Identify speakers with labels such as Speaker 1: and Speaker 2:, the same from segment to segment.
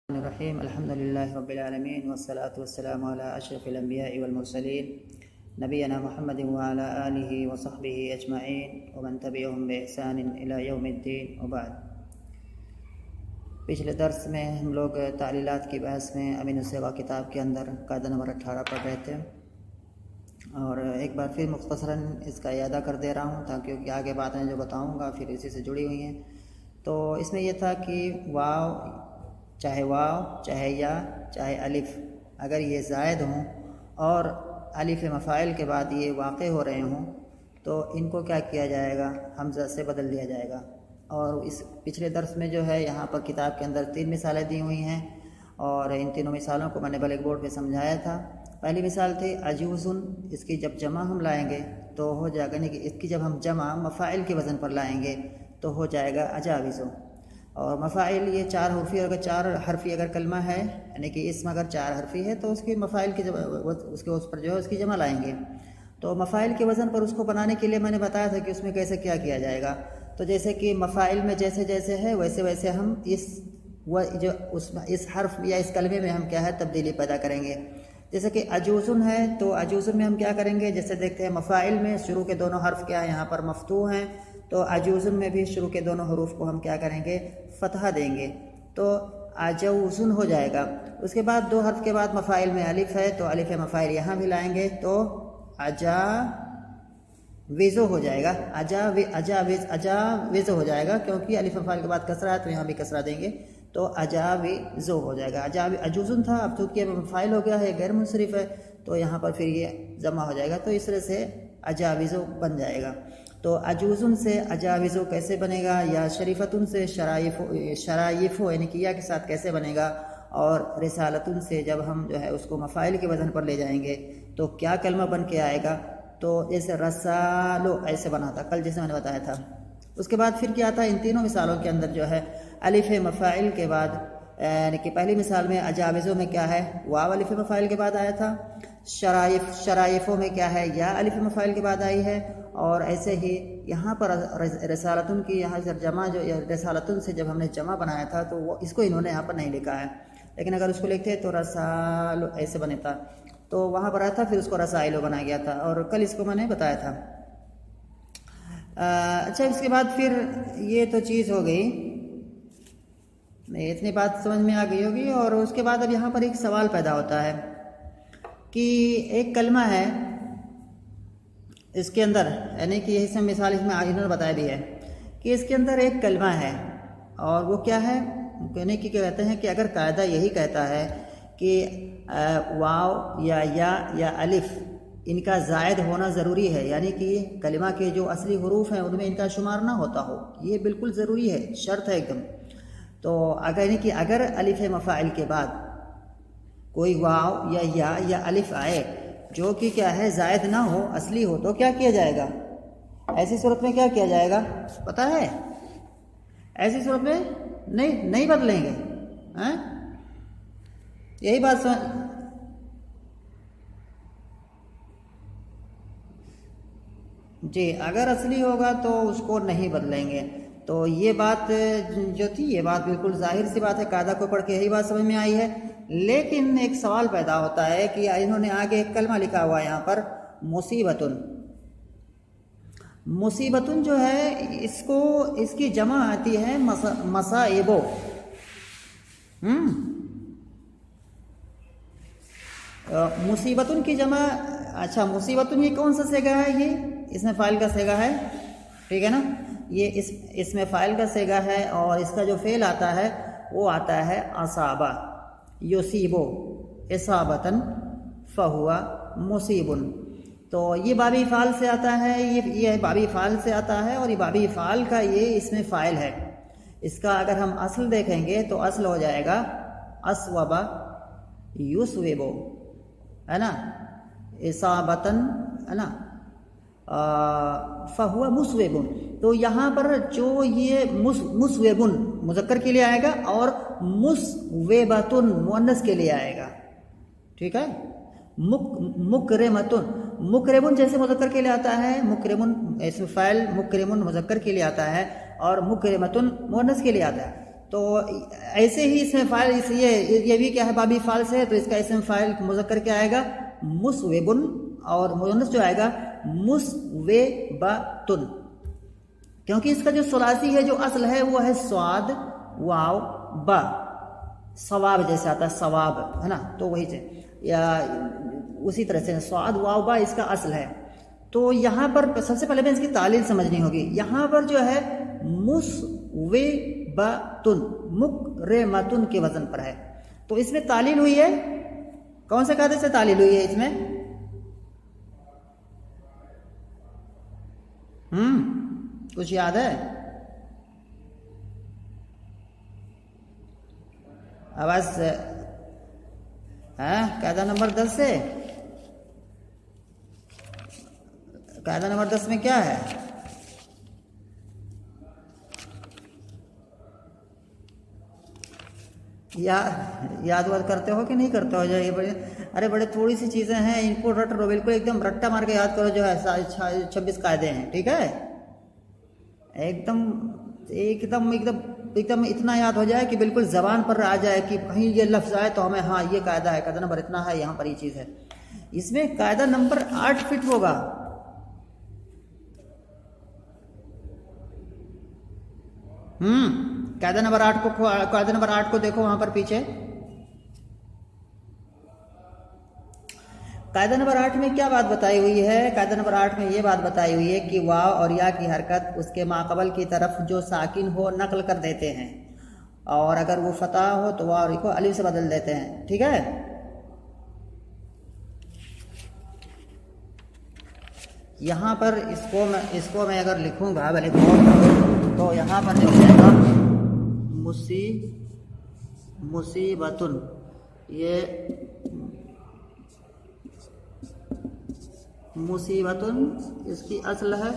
Speaker 1: रहीम अल्हम्दुलिल्लाहि रब्बिल आलमीन वस्सलातु वस्सलामु अला अशरफिल अंबिया'i वल मुरसलीन नबीना मुहम्मदिन व अला आलिहि व सहबिहि अजमईन व मन तबिअहुम बि ihसान इला यौमिद्दीन व बाद। पिछले दर्स में हम लोग तालीलात की बहस में अमीन सिवा किताब के अंदर कायदा नंबर 18 पढ़ रहे थे और एक बार फिर मुख्तसरन इसका इयादा कर दे रहा हूँ ताकि आगे बातें जो बताऊँगा फिर इसी से जुड़ी हुई हैं। तो इसमें यह था कि वाव चाहे या चाहे अलिफ अगर ये ज़ायद हों और अलिफ मफ़ाइल के बाद ये वाक़े हो रहे हों तो इनको क्या किया जाएगा, हमज़ा से बदल दिया जाएगा। और इस पिछले दर्स में जो है यहाँ पर किताब के अंदर 3 मिसालें दी हुई हैं और इन तीनों मिसालों को मैंने ब्लैक बोर्ड पे समझाया था। पहली मिसाल थी अजूज़ुन, इसकी जब जमा हम लाएंगे तो हो जाएगा, यानी कि इसकी जब हम जमा मफ़ाइल के वज़न पर लाएंगे तो हो जाएगा अजाविज़ो। और मफ़ाइल ये 4 हरफ़ी, अगर 4 हरफ़ी अगर कलमा है यानी कि इसम अगर 4 हरफ़ी है तो उसकी मफ़ाइल की उसके उस पर जो है उसकी जमा लाएंगे। तो मफ़ाइल के वज़न पर उसको बनाने के लिए मैंने बताया था कि उसमें कैसे क्या किया जाएगा। तो जैसे कि मफ़ाइल में जैसे जैसे है वैसे वैसे हम इस हर्फ या इस कलमे में हम क्या है तब्दीली पैदा करेंगे। जैसे कि अजूज़ुन है तो अजूज़ुन में हम क्या करेंगे, जैसे देखते हैं मफ़ाइल में शुरू के दोनों हर्फ क्या है, यहाँ पर मफ्तूह हैं, तो अजूज़ुन में भी शुरू के दोनों हरूफ को हम क्या करेंगे, फ़तहा देंगे तो अजऊज़ुन हो जाएगा। उसके बाद 2 हर्फ के बाद मफ़ाइल में अलिफ है तो अलिफ मफ़ाइल यहाँ भी लाएंगे तो अजाविज़ो हो जाएगा, अजाविज़ो हो जाएगा, क्योंकि अलिफ मफ़ाइल के बाद कसरा है तो यहाँ भी कसरा देंगे तो अजाविज़ो हो जाएगा। अजूज़ुन था, अब चूँकि मफ़ाइल हो गया है, गैर मुनसरिफ है तो यहाँ पर फिर ये जमा हो जाएगा, तो इस तरह से अजाविज़ो बन जाएगा। तो अजूज़ुन से अजाविज़ो कैसे बनेगा, या शरीफ़तुन से शराइफ़ो यानी कि या के साथ कैसे बनेगा, और रिसालतुन से जब हम जो है उसको मफ़ाइल के वज़न पर ले जाएंगे तो क्या कलमा बन के आएगा, तो जैसे रसालो ऐसे बना था कल जैसे मैंने बताया था। उसके बाद फिर क्या था, इन तीनों मिसालों के अंदर जो है अलिफ मफ़ाइल के बाद यानी कि पहली मिसाल में अजाविज़ो में क्या है, वाव अलिफ मफ़ाइल के बाद आया था। शराइफ़ों में क्या है, या अलिफ मफ़ाइल के बाद आई है। और ऐसे ही यहाँ पर रिसालतुन की यहाँ से जमा जो रिसालतुन से जब हमने जमा बनाया था तो वो इसको इन्होंने यहाँ पर नहीं लिखा है, लेकिन अगर उसको लिखते तो रसालो ऐसे बने था, तो वहाँ पर आया था, फिर उसको रसाइलो बनाया गया था और कल इसको मैंने बताया था। अच्छा, इसके बाद फिर ये तो चीज़ हो गई, इतनी बात समझ में आ गई होगी। और उसके बाद अब यहाँ पर एक सवाल पैदा होता है कि एक कलमा है इसके अंदर, यानी कि यही सब मिसाल इसमें इन्होंने बताया भी है कि इसके अंदर एक कलमा है और वो क्या है, कहने की कहते हैं कि अगर कायदा यही कहता है कि वाव या अलिफ इनका ज़ायद होना ज़रूरी है, यानी कि कलिमा के जो असली हरूफ हैं उनमें इनका शुमार ना होता हो, ये बिल्कुल ज़रूरी है, शर्त है एकदम। तो अगर यानी कि अगर अलिफ मफ़ाइल के बाद कोई वाव या अलिफ आए जो कि क्या है ज़ायद ना हो, असली हो, तो क्या किया जाएगा, ऐसी सूरत में क्या किया जाएगा पता है, ऐसी सूरत में नहीं बदलेंगे हैं? यही बात जी, अगर असली होगा तो उसको नहीं बदलेंगे। तो ये बात जो थी, ये बात बिल्कुल जाहिर सी बात है, कायदा को पढ़ के यही बात समझ में आई है। लेकिन एक सवाल पैदा होता है कि इन्होंने आगे एक कलमा लिखा हुआ है यहाँ पर मुसीबतुन। मुसीबतुन जो है इसकी जमा आती है मसाइबो। मुसीबतुन की जमा, अच्छा मुसीबतुन ये कौन सा सेगा है, ये इसमें फ़ाइल का सेगा है, ठीक है ना, ये इसमें फ़ाइल का सेगा है और इसका जो फ़ेल आता है वो आता है असाबा, युसीबो इसाबतन फ़हुआ मुसीबुन। तो ये बाबी फ़ाल से आता है, ये बाबी फ़ाल से आता है और ये बाबी फ़ाल का ये इसमें फ़ाइल है। इसका अगर हम असल देखेंगे तो असल हो जाएगा अस्वबा युस्वेबो, है ना, इसाबतन, है ना, फ़हुआ मुस्वेबुन। तो यहाँ पर जो ये मुस्वेबुन मुज़क्कर के लिए आएगा और मुस्वेबतुन मुअन्नस के लिए आएगा, ठीक है। मुकरेमुन जैसे मुज़क्कर के लिए आता है, मुकरेमुन इसमें फ़ाइल मुकरेमुन मुज़क्कर के लिए आता है और मुकरेमतुन मुअन्नस के लिए आता है। तो ऐसे ही इसमें फाइल ये भी क्या है, बाबी फाल से है, तो इसका इसमें फाइल मुज़क्कर क्या आएगा, मुसवेबुन, और मुअन्नस जो आएगा मुसवेबतुन, क्योंकि इसका जो सुलासी है, जो असल है वो है स्वाद वाव बा, सवाब जैसे आता है सवाब, है ना, तो वही से या उसी तरह से स्वाद वाव बा इसका असल है। तो यहाँ पर सबसे पहले में इसकी तालील समझनी होगी। यहाँ पर जो है मुसवेबतुन, मुकरेमतुन के वजन पर है, तो इसमें तालील हुई है, कौन से कायदे से तालील हुई है इसमें? कुछ याद है? आवाज है? कायदा नंबर 10 से, कायदा नंबर 10 में क्या है? याद वाद करते हो कि नहीं करते हो? जो ये बड़े थोड़ी सी चीज़ें हैं, इनको रट लो, बिल्कुल एकदम रट्टा मार के याद करो। जो है 26 कायदे हैं, ठीक है, एकदम एकदम एकदम एकदम इतना याद हो जाए कि बिल्कुल ज़बान पर आ जाए कि कहीं ये लफ्ज़ आए तो हमें हाँ ये कायदा है, कायदा नंबर इतना है, यहाँ पर ये चीज़ है। इसमें कायदा नंबर 8 फिट होगा। कायदा नंबर 8 को देखो वहां पर पीछे। कायदा नंबर 8 में क्या बात बताई हुई है? कायदा नंबर 8 में ये बात बताई हुई है कि वाव और या की हरकत उसके माकबल की तरफ जो साकिन हो नकल कर देते हैं, और अगर वो फतह हो तो वाव को अलिफ से बदल देते हैं, ठीक है। यहाँ पर इसको मैं अगर लिखूंगा भले तो यहाँ पर जो है मुसीबतुन, ये मुसीबतुन इसकी असल है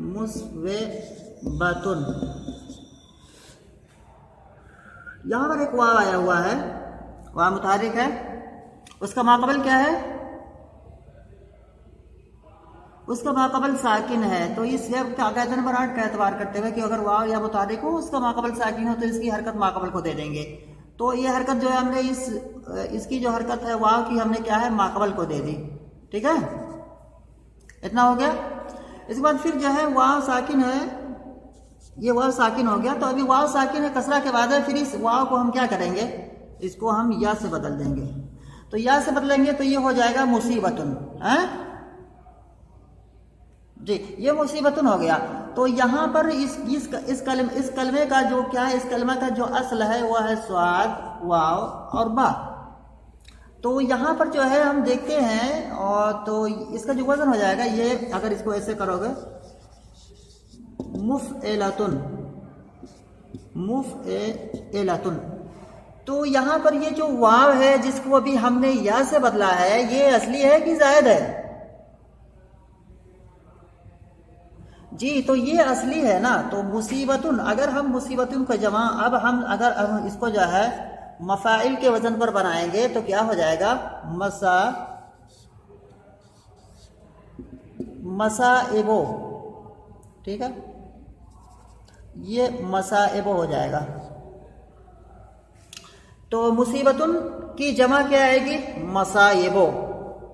Speaker 1: मुस्वेबतुन। यहाँ पर एक वाव आया हुआ है, वाव मुतहर्रिक है, उसका माकबल क्या है? उसका माकबल साकिन है। तो इस कायदा नंबर 8 का एतबार करते हुए कि अगर वाव या मुतारिक हो, उसका माकबल साकिन हो, तो इसकी हरकत माकबल को दे देंगे। तो ये हरकत जो है हमने इसकी जो हरकत है वाव की, हमने क्या है माकबल को दे दी, ठीक है। इतना हो गया। इसके बाद फिर जो है वाव साकिन है, ये वाव साकिन हो गया। तो अभी वाव साकिन है, कसरा के बाद है, फिर इस वाव को हम क्या करेंगे, इसको हम या से बदल देंगे। तो या से बदलेंगे तो ये हो जाएगा मुसीबतुन, है जी, ये मुसीबतुन हो गया। तो यहाँ पर इस कलमे का जो क्या है, इस कलमा का जो असल है वह है स्वाद वाव और बा। तो यहाँ पर जो है हम देखते हैं, और तो इसका जो वजन हो जाएगा, ये अगर इसको ऐसे करोगे मुफ़एलतुन, मुफ़एलतुन, तो यहाँ पर ये जो वाव है जिसको अभी हमने या से बदला है, ये असली है कि जायद है? जी, तो ये असली है ना। तो मुसीबतुन, अगर हम मुसीबतुन का जमा अब अगर हम इसको जो है मफाइल के वजन पर बनाएंगे तो क्या हो जाएगा, मसाइबो, ठीक है, ये मसाइबो हो जाएगा। तो मुसीबतुन की जमा क्या आएगी, मसाइबो,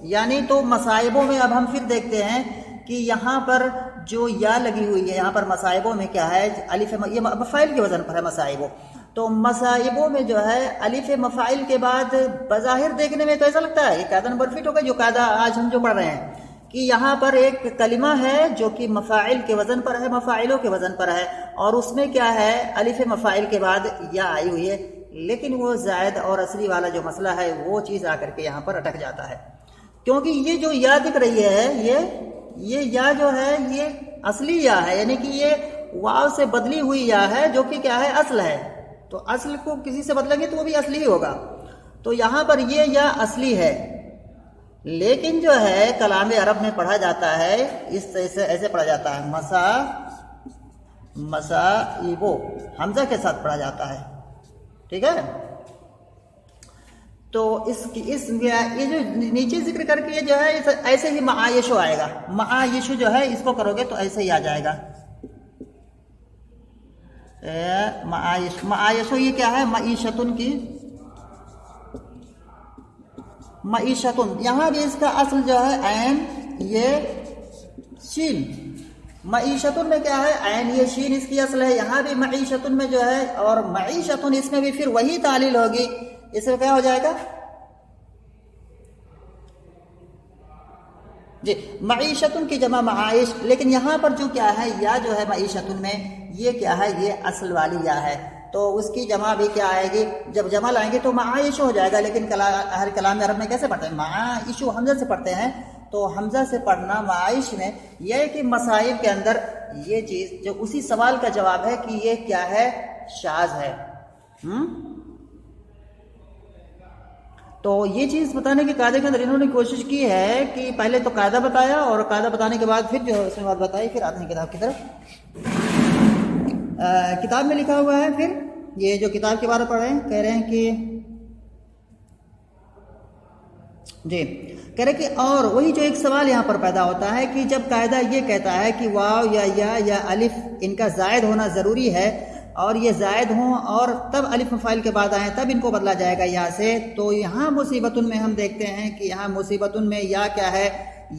Speaker 1: यानी तो मसाइबो में अब हम फिर देखते हैं कि यहाँ पर जो या लगी हुई है, यहाँ पर मसाइबों में क्या है, अलिफ, ये मफाइल के वजन पर है मसाइबो। तो मसाइबों में जो है अलिफ मफाइल के बाद बज़ाहिर देखने में तो ऐसा लगता है ये कायदा नंबर फिट होगा, जो कायदा आज हम जो पढ़ रहे हैं कि यहाँ पर एक कलिमा है जो कि मफाइल के वजन पर है, मफाइलों के वजन पर है, और उसमें क्या है अलिफ मफाइल के बाद या आई हुई है, लेकिन वो जायद और असली वाला जो मसला है वो चीज़ आकर के यहाँ पर अटक जाता है। क्योंकि ये जो या दिख रही है, ये या जो है ये असली या है, यानी कि ये वाव से बदली हुई या है, जो कि क्या है, असल है। तो असल को किसी से बदलेंगे तो वो भी असली ही होगा। तो यहाँ पर ये या असली है, लेकिन जो है कलाम अरब में पढ़ा जाता है इस तरह से, ऐसे पढ़ा जाता है मसाइबो, हमजा के साथ पढ़ा जाता है, ठीक है। तो ये जो नीचे जिक्र करके ये जो है ऐसे ही मायशो आएगा, मायशो जो है इसको करोगे तो ऐसे ही आ जाएगा। माइश, माइशो ये क्या है, मईशतुन की, मईशतुन। यहाँ भी इसका असल जो है ऐन ये शीन, मईशतुन में क्या है ऐन ये शीन इसकी असल है। यहाँ भी मईशतुन में जो है, और मईशतुन इसमें भी फिर वही तालील होगी, इसमें क्या हो जाएगा जी, मईशतुन की जमा माइश। लेकिन यहाँ पर जो क्या है या जो है मईशतुन में ये क्या है, ये असल वाली या है, तो उसकी जमा भी क्या आएगी, जब जमा लाएंगे तो माइश हो जाएगा। लेकिन हर कलाम अरब में कैसे पढ़ते हैं, माइशु हमजा से पढ़ते हैं, तो हमजा से पढ़ना माइश में यह है कि मसाइब के अंदर ये चीज जो उसी सवाल का जवाब है कि ये क्या है, शाज है। तो ये चीज बताने के कायदे के अंदर इन्होंने कोशिश की है कि पहले तो कायदा बताया, और कायदा बताने के बाद फिर जो है उसमें बात बताई, फिर आते हैं किताब की तरफ। किताब में लिखा हुआ है, फिर ये जो किताब के बारे में पढ़ रहे हैं, कह रहे हैं कि जी, कह रहे कि और वही जो एक सवाल यहाँ पर पैदा होता है कि जब कायदा ये कहता है कि वाव या अलिफ इनका जायद होना ज़रूरी है, और ये जायद हों और तब अलिफ मफ़ाइल के बाद आए तब इनको बदला जाएगा या से, तो यहाँ मुसीबतुन में हम देखते हैं कि यहाँ मुसीबतुन में या क्या है,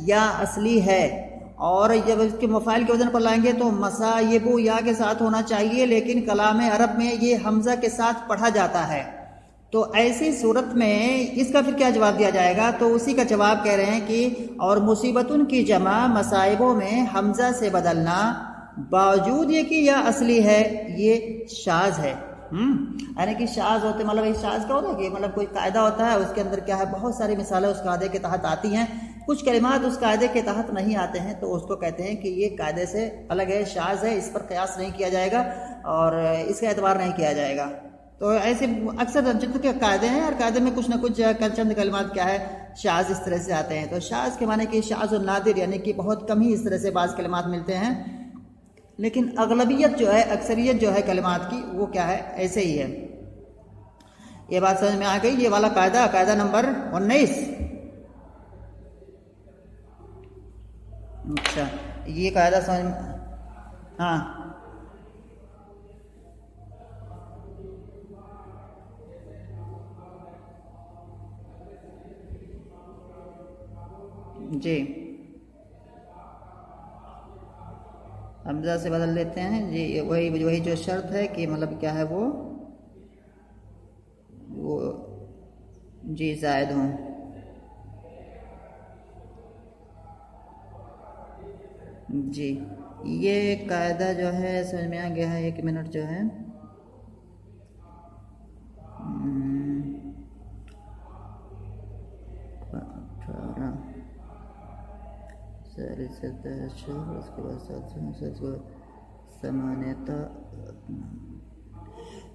Speaker 1: या असली है, और जब इसके मफ़ाइल के वजन पर लाएंगे तो मसाइबु या के साथ होना चाहिए, लेकिन कलाम अरब में ये हमजा के साथ पढ़ा जाता है। तो ऐसी सूरत में इसका फिर क्या जवाब दिया जाएगा, तो उसी का जवाब कह रहे हैं कि और मुसीबतुन की जमा मसाइबों में हमजा से बदलना बावजूद ये कि यह असली है, ये शाज है। यानी कि शाज होते मतलब इस शाज का होता है कि मतलब कोई कायदा होता है, उसके अंदर क्या है, बहुत सारी मिसालें उस कायदे के तहत आती हैं, कुछ कलिमात उस कायदे के तहत नहीं आते हैं, तो उसको कहते हैं कि ये कायदे से अलग है, शाज है, इस पर कयास नहीं किया जाएगा और इसका एतबार नहीं किया जाएगा। तो ऐसे अक्सर जितने के कायदे हैं, और कायदे में कुछ ना कुछ चंद कलिमात क्या है, शाज इस तरह से आते हैं। तो शाज के माने कि शाज और नादिर, यानी कि बहुत कम ही इस तरह से बाज़ कलिमात मिलते हैं, लेकिन अगलबियत जो है, अक्सरियत जो है कलिमात की, वो क्या है, ऐसे ही है। ये बात समझ में आ गई। ये वाला कायदा, कायदा नंबर 19। अच्छा, ये कायदा समझ में, हाँ जी, हमजा से बदल देते हैं जी, वही जो शर्त है कि मतलब क्या है, वो जी जायद हों। जी, ये कायदा जो है समझ में आ गया है। 1 मिनट जो है, उसके बाद समानता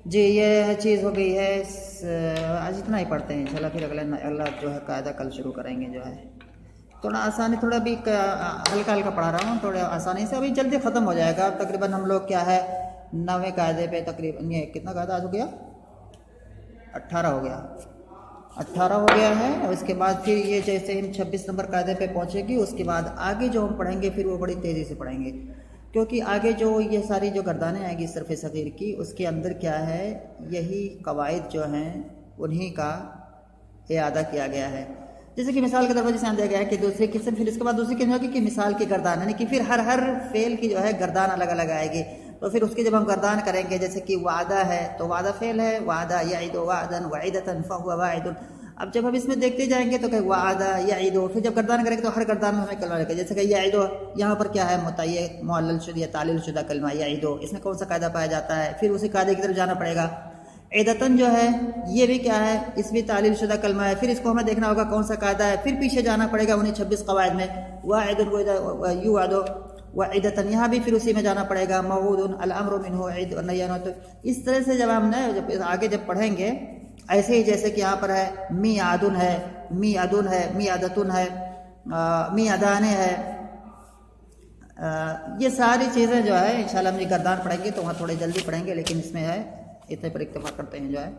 Speaker 1: जी, ये चीज़ हो गई है। आज इतना ही पढ़ते हैं, इंशाल्लाह फिर अगला जो है कायदा कल शुरू करेंगे। जो है थोड़ा आसानी, थोड़ा भी हल्का हल्का पढ़ा रहा हूँ, थोड़ा आसानी से, अभी जल्दी ख़त्म हो जाएगा। तकरीबन हम लोग क्या है 9वें कायदे पे, तकरीबन ये कितना कायदा आज हो गया, 18 हो गया, 18 हो गया है। और उसके बाद फिर ये जैसे हम 26 नंबर कायदे पे पहुँचेगी, उसके बाद आगे जो हम पढ़ेंगे फिर वो बड़ी तेज़ी से पढ़ेंगे, क्योंकि आगे जो ये सारी जो गर्दानें आएगी सरफ़ सग़ीर की, उसके अंदर क्या है, यही कवायद जो हैं उन्हीं का इआदा किया गया है। जैसे कि मिसाल के तौर पर जैसे दिया गया है कि दूसरी किस्म, फिर इसके बाद दूसरी किस्म होगी कि मिसाल की गर्दान, यानी कि फिर हर फेल की जो है गर्दान अलग अलग आएगी। तो फिर उसकी जब हम गर्दान करेंगे, जैसे कि वादा है तो वादा फेल है, वादा याइदो वादन वाइदतन फहुवा वाइदुन। अब जब हम इसमें देखते जाएंगे तो कहीं वादा याइदो, फिर जब गर्दान करेंगे तो हर गर्दान में हमें कलमा लगेगा। जैसे कि याइदो, यहाँ पर क्या है, मुतय्य मुअल्लल शुदा तालील शुदा कलमा याइदो, इसमें कौन सा कायदा पाया जाता है, फिर उसी कायदे की तरफ जाना पड़ेगा। इदतन जो है ये भी क्या है, इसमें तालील शुदा कलमा है, फिर इसको हमें देखना होगा कौन सा कायदा है, फिर पीछे जाना पड़ेगा उन्हीं 26 कवायद में, वाइदुन यू आदो वइदतन, यहाँ भी फिर उसी में जाना पड़ेगा, मऊदुन अल अम्रु मिन्हु इद और नय्यान। तो इस तरह से जब हमने आगे जब पढ़ेंगे, ऐसे ही जैसे कि यहाँ पर है मी आदुन है, मी अदुन है, मी अदतुन है, मी अदाने है, ये सारी चीज़ें जो है इंशाल्लाह हम गर्दान पढ़ेंगे तो वहाँ थोड़े जल्दी पढ़ेंगे, लेकिन इसमें है इतने पर इत्तेफाक करते हैं जो है।